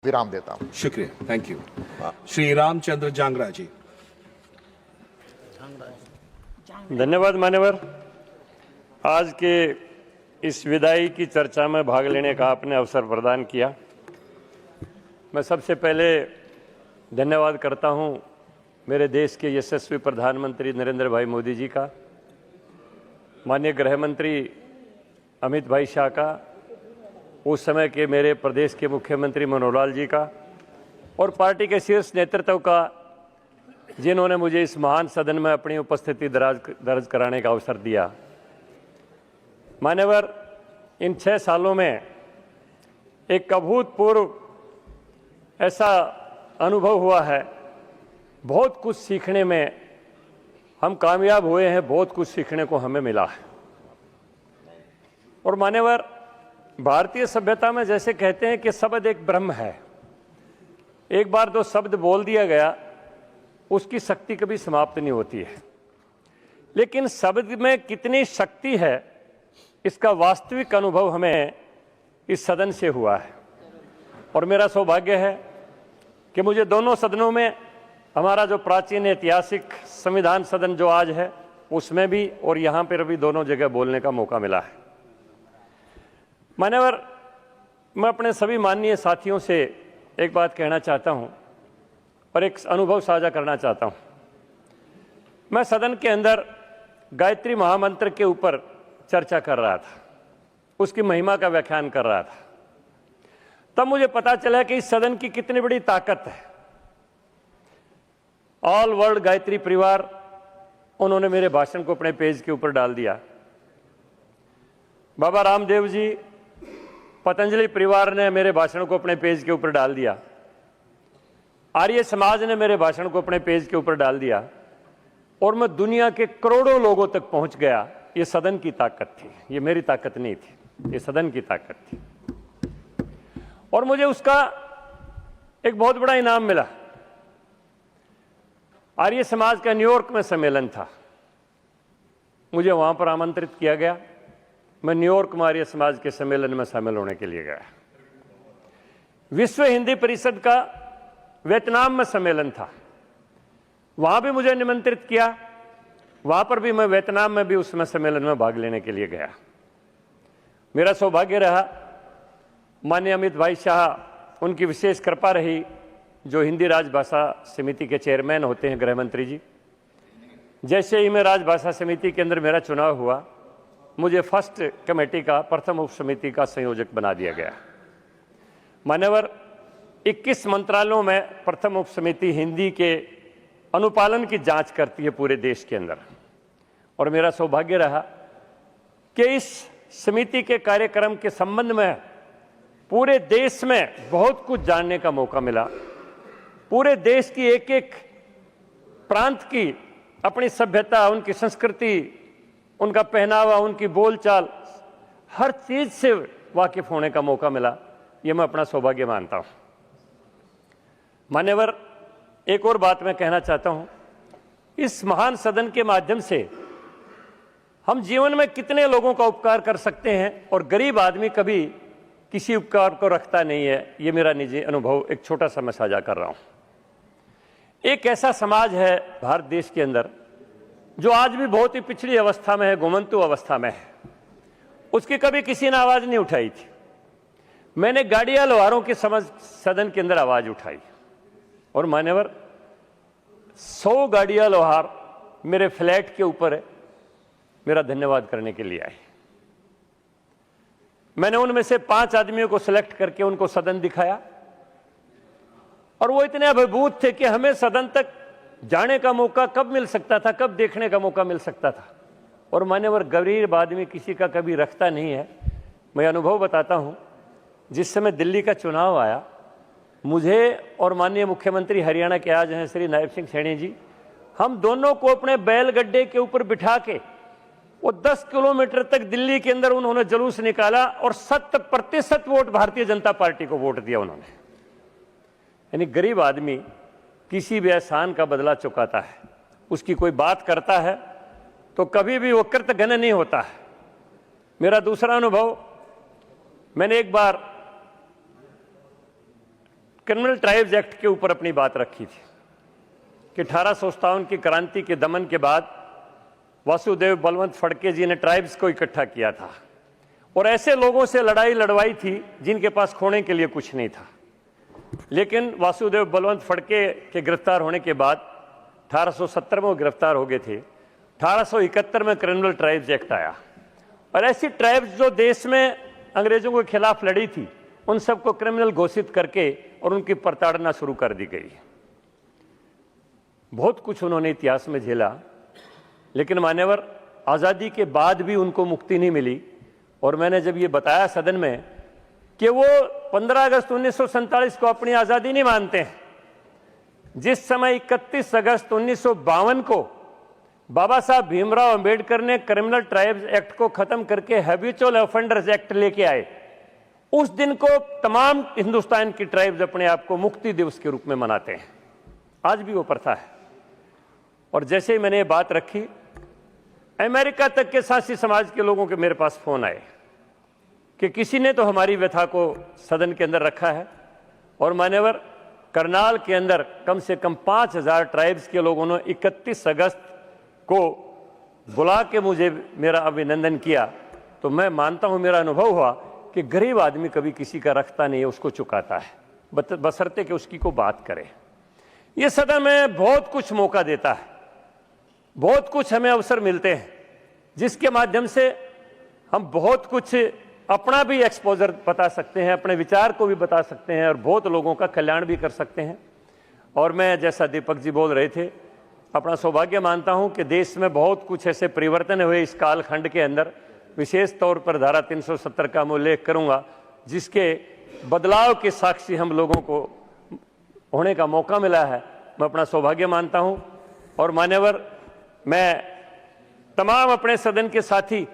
विराम देता हूं। शुक्रिया, थैंक यू। श्री रामचंद्र जांगरा जी। धन्यवाद मान्यवर। आज के इस विदाई की चर्चा में भाग लेने का आपने अवसर प्रदान किया। मैं सबसे पहले धन्यवाद करता हूं मेरे देश के यशस्वी प्रधानमंत्री नरेंद्र भाई मोदी जी का, माननीय गृह मंत्री अमित भाई शाह का, उस समय के मेरे प्रदेश के मुख्यमंत्री मनोहर लाल जी का और पार्टी के शीर्ष नेतृत्व का, जिन्होंने मुझे इस महान सदन में अपनी उपस्थिति दर्ज कराने का अवसर दिया। मान्यवर, इन 6 सालों में एक अभूतपूर्व ऐसा अनुभव हुआ है, बहुत कुछ सीखने में हम कामयाब हुए हैं, बहुत कुछ सीखने को हमें मिला है। और मान्यवर, भारतीय सभ्यता में जैसे कहते हैं कि शब्द एक ब्रह्म है, एक बार जो शब्द बोल दिया गया उसकी शक्ति कभी समाप्त नहीं होती है। लेकिन शब्द में कितनी शक्ति है इसका वास्तविक अनुभव हमें इस सदन से हुआ है। और मेरा सौभाग्य है कि मुझे दोनों सदनों में, हमारा जो प्राचीन ऐतिहासिक संविधान सदन जो आज है उसमें भी और यहाँ पर भी दोनों जगह बोलने का मौका मिला है। मान्यवर, मैं अपने सभी माननीय साथियों से एक बात कहना चाहता हूं और एक अनुभव साझा करना चाहता हूं। मैं सदन के अंदर गायत्री महामंत्र के ऊपर चर्चा कर रहा था, उसकी महिमा का व्याख्यान कर रहा था, तब मुझे पता चला कि इस सदन की कितनी बड़ी ताकत है। ऑल वर्ल्ड गायत्री परिवार, उन्होंने मेरे भाषण को अपने पेज के ऊपर डाल दिया। बाबा रामदेव जी, पतंजलि परिवार ने मेरे भाषण को अपने पेज के ऊपर डाल दिया। आर्य समाज ने मेरे भाषण को अपने पेज के ऊपर डाल दिया और मैं दुनिया के करोड़ों लोगों तक पहुंच गया। ये सदन की ताकत थी, ये मेरी ताकत नहीं थी, ये सदन की ताकत थी। और मुझे उसका एक बहुत बड़ा इनाम मिला। आर्य समाज का न्यूयॉर्क में सम्मेलन था, मुझे वहां पर आमंत्रित किया गया। मैं न्यूयॉर्क में आर्य समाज के सम्मेलन में शामिल होने के लिए गया। विश्व हिंदी परिषद का वियतनाम में सम्मेलन था, वहां भी मुझे निमंत्रित किया। वहां पर भी मैं वियतनाम में भी उस सम्मेलन में भाग लेने के लिए गया। मेरा सौभाग्य रहा, माननीय अमित भाई शाह, उनकी विशेष कृपा रही, जो हिंदी राजभाषा समिति के चेयरमैन होते हैं गृह मंत्री जी। जैसे ही मैं राजभाषा समिति के अंदर मेरा चुनाव हुआ, मुझे फर्स्ट कमेटी का, प्रथम उप समिति का संयोजक बना दिया गया। मान्यवर, 21 मंत्रालयों में प्रथम उप समिति हिंदी के अनुपालन की जांच करती है पूरे देश के अंदर। और मेरा सौभाग्य रहा कि इस समिति के कार्यक्रम के संबंध में पूरे देश में बहुत कुछ जानने का मौका मिला। पूरे देश की एक एक प्रांत की अपनी सभ्यता, उनकी संस्कृति, उनका पहनावा, उनकी बोलचाल, हर चीज से वाकिफ होने का मौका मिला। यह मैं अपना सौभाग्य मानता हूं। मान्यवर, एक और बात मैं कहना चाहता हूं, इस महान सदन के माध्यम से हम जीवन में कितने लोगों का उपकार कर सकते हैं, और गरीब आदमी कभी किसी उपकार को रखता नहीं है। यह मेरा निजी अनुभव एक छोटा सा मैं साझा कर रहा हूं। एक ऐसा समाज है भारत देश के अंदर जो आज भी बहुत ही पिछड़ी अवस्था में है, घुमंतु अवस्था में है, उसकी कभी किसी ने आवाज नहीं उठाई थी। मैंने गाड़ियां लोहारों की समझ सदन के अंदर आवाज उठाई, और मान्यवर 100 गाड़ियां लोहार मेरे फ्लैट के ऊपर है, मेरा धन्यवाद करने के लिए आए। मैंने उनमें से 5 आदमियों को सिलेक्ट करके उनको सदन दिखाया, और वो इतने अभिभूत थे कि हमें सदन तक जाने का मौका कब मिल सकता था, कब देखने का मौका मिल सकता था। और मान्यवर, गरीब आदमी किसी का कभी रखता नहीं है। मैं अनुभव बताता हूं, जिस समय दिल्ली का चुनाव आया, मुझे और माननीय मुख्यमंत्री हरियाणा के आज हैं श्री नायब सिंह सैनी जी, हम दोनों को अपने बैलगड्ढे के ऊपर बिठा के वो 10 किलोमीटर तक दिल्ली के अंदर उन्होंने जुलूस निकाला, और 100% वोट भारतीय जनता पार्टी को वोट दिया उन्होंने। यानी गरीब आदमी किसी भी एहसान का बदला चुकाता है, उसकी कोई बात करता है तो कभी भी वो कृतघ्न नहीं होता है। मेरा दूसरा अनुभव, मैंने एक बार क्रिमिनल ट्राइब्स एक्ट के ऊपर अपनी बात रखी थी कि 1857 की क्रांति के दमन के बाद वासुदेव बलवंत फड़के जी ने ट्राइब्स को इकट्ठा किया था और ऐसे लोगों से लड़ाई लड़वाई थी जिनके पास खोने के लिए कुछ नहीं था। लेकिन वासुदेव बलवंत फड़के के गिरफ्तार होने के बाद 1870 में वो गिरफ्तार हो गए थे। 1871 में क्रिमिनल ट्राइब्स एक्ट आया और ऐसी ट्राइब्स जो देश में अंग्रेजों के खिलाफ लड़ी थी उन सबको क्रिमिनल घोषित करके और उनकी प्रताड़ना शुरू कर दी गई। बहुत कुछ उन्होंने इतिहास में झेला, लेकिन मान्यवर आज़ादी के बाद भी उनको मुक्ति नहीं मिली। और मैंने जब ये बताया सदन में कि वो 15 अगस्त 1947 को अपनी आज़ादी नहीं मानते हैं, जिस समय 31 अगस्त 1952 को बाबा साहब भीमराव अंबेडकर ने क्रिमिनल ट्राइब्स एक्ट को खत्म करके हैबिचुअल ऑफेंडर्स एक्ट लेके आए, उस दिन को तमाम हिंदुस्तान की ट्राइब्स अपने आप को मुक्ति दिवस के रूप में मनाते हैं। आज भी वो प्रथा है। और जैसे ही मैंने ये बात रखी, अमेरिका तक के सासी समाज के लोगों के मेरे पास फोन आए कि किसी ने तो हमारी व्यथा को सदन के अंदर रखा है। और मान्यवर करनाल के अंदर कम से कम 5000 ट्राइब्स के लोगों ने 31 अगस्त को बुला के मुझे मेरा अभिनंदन किया। तो मैं मानता हूं, मेरा अनुभव हुआ कि गरीब आदमी कभी किसी का रखता नहीं है, उसको चुकाता है, बशर्ते कि उसकी को बात करे। ये सदन में बहुत कुछ मौका देता है, बहुत कुछ हमें अवसर मिलते हैं जिसके माध्यम से हम बहुत कुछ अपना भी एक्सपोजर बता सकते हैं, अपने विचार को भी बता सकते हैं और बहुत लोगों का कल्याण भी कर सकते हैं। और मैं, जैसा दीपक जी बोल रहे थे, अपना सौभाग्य मानता हूं कि देश में बहुत कुछ ऐसे परिवर्तन हुए इस कालखंड के अंदर। विशेष तौर पर धारा 370 का मैं उल्लेख करूंगा, जिसके बदलाव के साक्षी हम लोगों को होने का मौका मिला है। मैं अपना सौभाग्य मानता हूं। और मान्यवर, मैं तमाम अपने सदन के साथी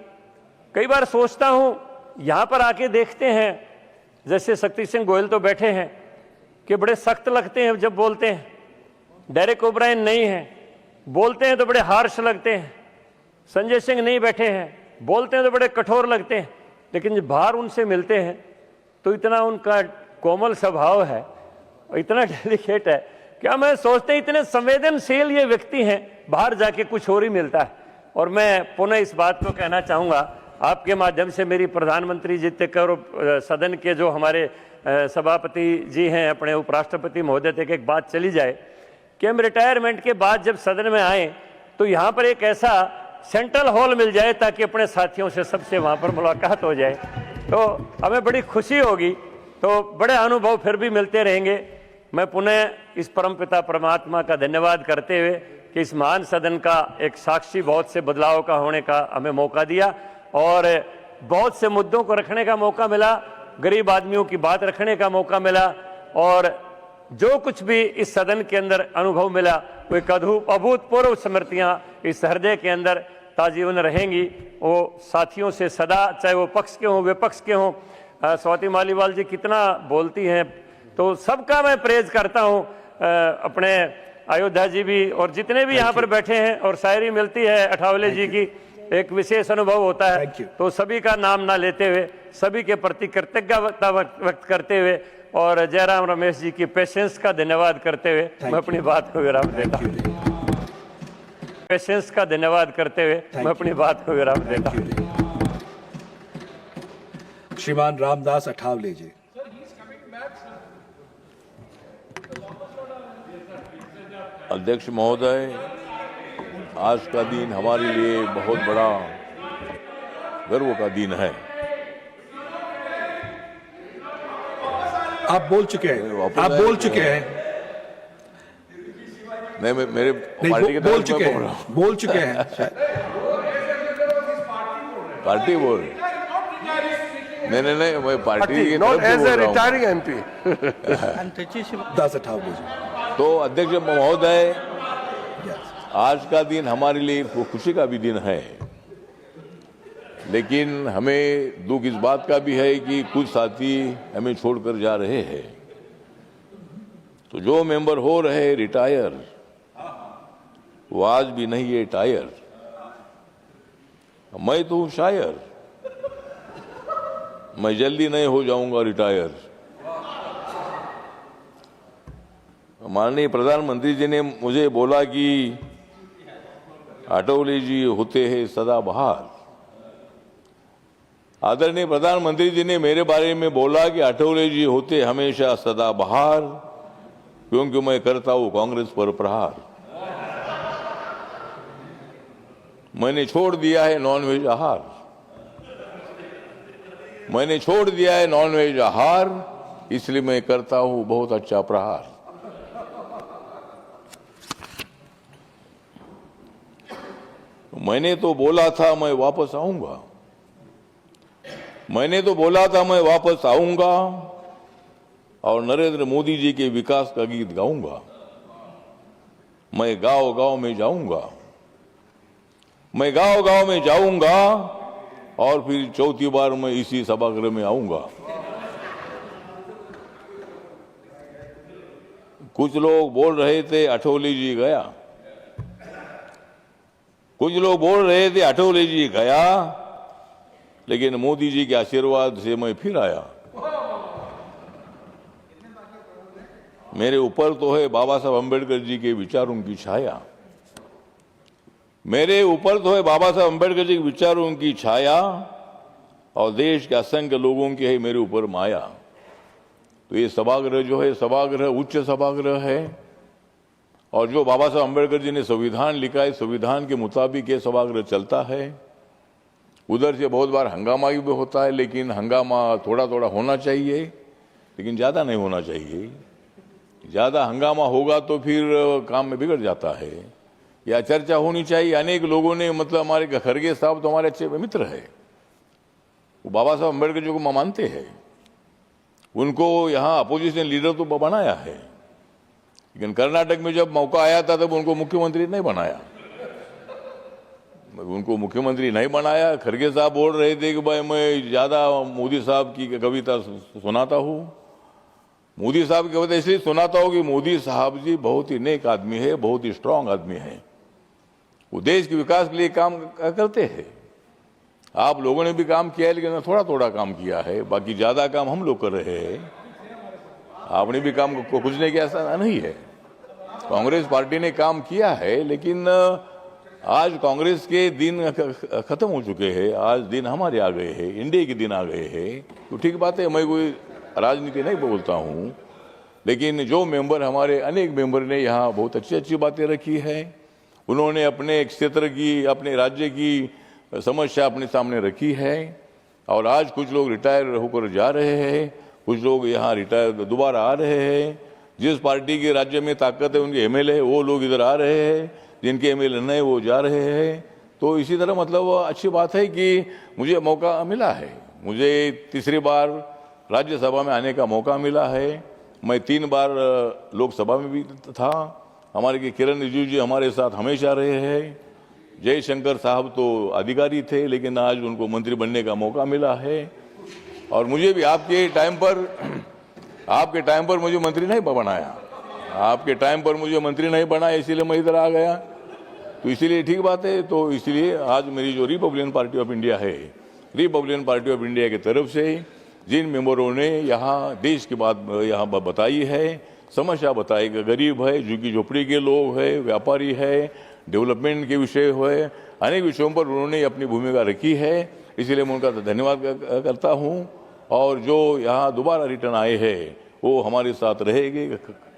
कई बार सोचता हूं, यहां पर आके देखते हैं, जैसे शक्ति सिंह गोयल तो बैठे हैं कि बड़े सख्त लगते हैं जब बोलते हैं, डेरेक ओब्रायन नहीं है, बोलते हैं तो बड़े हार्श लगते हैं, संजय सिंह नहीं बैठे हैं, बोलते हैं तो बड़े कठोर लगते हैं, लेकिन जब बाहर उनसे मिलते हैं तो इतना उनका कोमल स्वभाव है, इतना डेलिकेट है, क्या मैं सोचते हैं इतने संवेदनशील ये व्यक्ति हैं, बाहर जाके कुछ और ही मिलता है। और मैं पुनः इस बात को कहना चाहूँगा, आपके माध्यम से मेरी प्रधानमंत्री जी तक और सदन के जो हमारे सभापति जी हैं, अपने उपराष्ट्रपति महोदय तक एक बात चली जाए कि हम रिटायरमेंट के बाद जब सदन में आए तो यहाँ पर एक ऐसा सेंट्रल हॉल मिल जाए ताकि अपने साथियों से सबसे वहाँ पर मुलाकात हो जाए, तो हमें बड़ी खुशी होगी। तो बड़े अनुभव फिर भी मिलते रहेंगे। मैं पुनः इस परमपिता परमात्मा का धन्यवाद करते हुए कि इस महान सदन का एक साक्षी बहुत से बदलाव का होने का हमें मौका दिया और बहुत से मुद्दों को रखने का मौका मिला, गरीब आदमियों की बात रखने का मौका मिला। और जो कुछ भी इस सदन के अंदर अनुभव मिला, वो एक अभूतपूर्व स्मृतियाँ इस हृदय के अंदर ताजीवन रहेंगी। वो साथियों से सदा, चाहे वो पक्ष के हों विपक्ष के हों, स्वाति मालीवाल जी कितना बोलती हैं, तो सबका मैं प्रेज करता हूँ। अपने अयोध्या जी भी और जितने भी यहाँ पर बैठे हैं, और शायरी मिलती है अठावले जी की, एक विशेष अनुभव होता है। तो सभी का नाम ना लेते हुए सभी के प्रति कृतज्ञता व्यक्त करते हुए और जयराम रमेश जी की पेशेंस का धन्यवाद करते हुए मैं अपनी बात को विराम देता हूँ। पेशेंस का धन्यवाद करते हुए मैं अपनी बात को विराम देता हूँ। श्रीमान रामदास अठावले जी। अध्यक्ष महोदय, आज का दिन हमारे लिए बहुत बड़ा गर्व का दिन है। आप बोल चुके हैं, आप बोल चुके हैं। नहीं, मेरे पार्टी के बोल चुके हैं, बोल चुके हैं। पार्टी बोल, नहीं, मैं पार्टी की नॉट तरफ से एज बोल ए रहा हूं। Retiring MP. दास अठावले जी। तो अध्यक्ष महोदय, आज का दिन हमारे लिए खुशी का भी दिन है, लेकिन हमें दुख इस बात का भी है कि कुछ साथी हमें छोड़कर जा रहे हैं। तो जो मेंबर हो रहे रिटायर, वो आज भी नहीं है टायर। मैं तो हूं शायर, मैं जल्दी नहीं हो जाऊंगा रिटायर। माननीय प्रधानमंत्री जी ने मुझे बोला कि अटौली जी होते हैं सदाबहार। आदरणीय प्रधानमंत्री जी ने मेरे बारे में बोला कि अटौली जी होते हमेशा सदाबहार, क्योंकि मैं करता हूं कांग्रेस पर प्रहार। मैंने छोड़ दिया है नॉनवेज आहार, मैंने छोड़ दिया है नॉनवेज आहार, इसलिए मैं करता हूं बहुत अच्छा प्रहार। मैंने तो बोला था मैं वापस आऊंगा, मैंने तो बोला था मैं वापस आऊंगा और नरेंद्र मोदी जी के विकास का गीत गाऊंगा। मैं गांव गांव में जाऊंगा, मैं गांव गांव में जाऊंगा और फिर चौथी बार मैं इसी सभागृह में आऊंगा। कुछ लोग बोल रहे थे अटौली जी गया, कुछ लोग बोल रहे थे अटौली जी गया, लेकिन मोदी जी के आशीर्वाद से मैं फिर आया। मेरे ऊपर तो है बाबा साहब अम्बेडकर जी के विचारों की छाया, मेरे ऊपर तो है बाबा साहब अम्बेडकर जी के विचारों की छाया, और देश के असंख्य लोगों की है मेरे ऊपर माया। तो ये सभागृह जो है, सभागृह उच्च सभागृह है, और जो बाबा साहब अम्बेडकर जी ने संविधान लिखा है, संविधान के मुताबिक ये सभागृह चलता है। उधर से बहुत बार हंगामा भी होता है, लेकिन हंगामा थोड़ा थोड़ा होना चाहिए, लेकिन ज्यादा नहीं होना चाहिए। ज्यादा हंगामा होगा तो फिर काम में बिगड़ जाता है। या चर्चा होनी चाहिए। अनेक लोगों ने, मतलब हमारे खरगे साहब तो हमारे अच्छे मित्र है, वो बाबा साहब अम्बेडकर जी को मानते हैं, उनको यहाँ अपोजिशन लीडर तो बनाया है, लेकिन कर्नाटक में जब मौका आया था तब उनको मुख्यमंत्री नहीं बनाया, उनको मुख्यमंत्री नहीं बनाया। खरगे साहब बोल रहे थे कि भाई मैं ज्यादा मोदी साहब की कविता सुनाता हूँ। मोदी साहब की कविता इसलिए सुनाता हूँ कि मोदी साहब जी बहुत ही नेक आदमी है, बहुत ही स्ट्रांग आदमी है, वो देश के विकास के लिए काम करते हैं। आप लोगों ने भी काम किया है, लेकिन थोड़ा थोड़ा काम किया है, बाकी ज्यादा काम हम लोग कर रहे हैं। आपने भी काम को कुछ नहीं किया ऐसा नहीं है, कांग्रेस पार्टी ने काम किया है, लेकिन आज कांग्रेस के दिन खत्म हो चुके हैं। आज दिन हमारे आ गए हैं, इंडिया के दिन आ गए हैं। तो ठीक बात है, मैं कोई राजनीति नहीं बोलता हूं, लेकिन जो मेंबर, हमारे अनेक मेंबर ने यहाँ बहुत अच्छी अच्छी बातें रखी है। उन्होंने अपने क्षेत्र की, अपने राज्य की समस्या अपने सामने रखी है, और आज कुछ लोग रिटायर होकर जा रहे हैं, कुछ लोग यहाँ रिटायर दोबारा आ रहे हैं। जिस पार्टी के राज्य में ताकत है, उनके एमएलए वो लोग इधर आ रहे हैं, जिनके एमएलए नहीं वो जा रहे हैं। तो इसी तरह मतलब अच्छी बात है कि मुझे मौका मिला है, मुझे तीसरी बार राज्यसभा में आने का मौका मिला है। मैं 3 बार लोकसभा में भी था। हमारे किरण रिजिजू जी हमारे साथ हमेशा रहे हैं। जयशंकर साहब तो अधिकारी थे, लेकिन आज उनको मंत्री बनने का मौका मिला है। और मुझे भी आपके टाइम पर मुझे मंत्री नहीं बनाया, आपके टाइम पर मुझे मंत्री नहीं बनाया, इसीलिए मैं इधर आ गया। तो इसीलिए ठीक बात है। तो इसलिए आज मेरी जो रिपब्लिकन पार्टी ऑफ इंडिया है, रिपब्लिकन पार्टी ऑफ इंडिया की तरफ से जिन मेंबरों ने यहाँ देश की बात यहाँ बताई है, समस्या बताई, गरीब है, झुग्गी झोपड़ी के लोग है, व्यापारी है, डेवलपमेंट के विषय है, अनेक विषयों पर उन्होंने अपनी भूमिका रखी है, इसलिए मैं उनका धन्यवाद करता हूँ। और जो यहाँ दोबारा रिटर्न आए हैं वो हमारे साथ रहेंगे,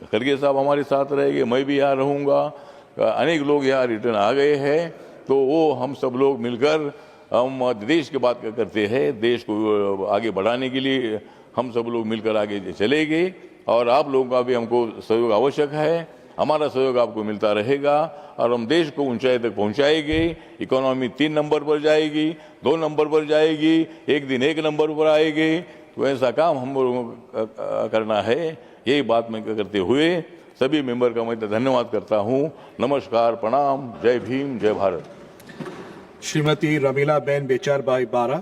खरगे साहब हमारे साथ रहेंगे, मैं भी यहाँ रहूँगा, अनेक लोग यहाँ रिटर्न आ गए हैं। तो वो हम सब लोग मिलकर हम देश की बात करते हैं, देश को आगे बढ़ाने के लिए हम सब लोग मिलकर आगे चलेंगे। और आप लोगों का भी हमको सहयोग आवश्यक है, हमारा सहयोग आपको मिलता रहेगा, और हम देश को ऊंचाई तक पहुंचाएंगे। इकोनॉमी 3 नंबर पर जाएगी, 2 नंबर पर जाएगी, एक दिन 1 नंबर पर आएगी। तो ऐसा काम हम लोगों को करना है। यही बात मैं करते हुए सभी मेंबर का मैं धन्यवाद करता हूं। नमस्कार, प्रणाम, जय भीम, जय भारत। श्रीमती रमीला बेन बेचारबाई बारा।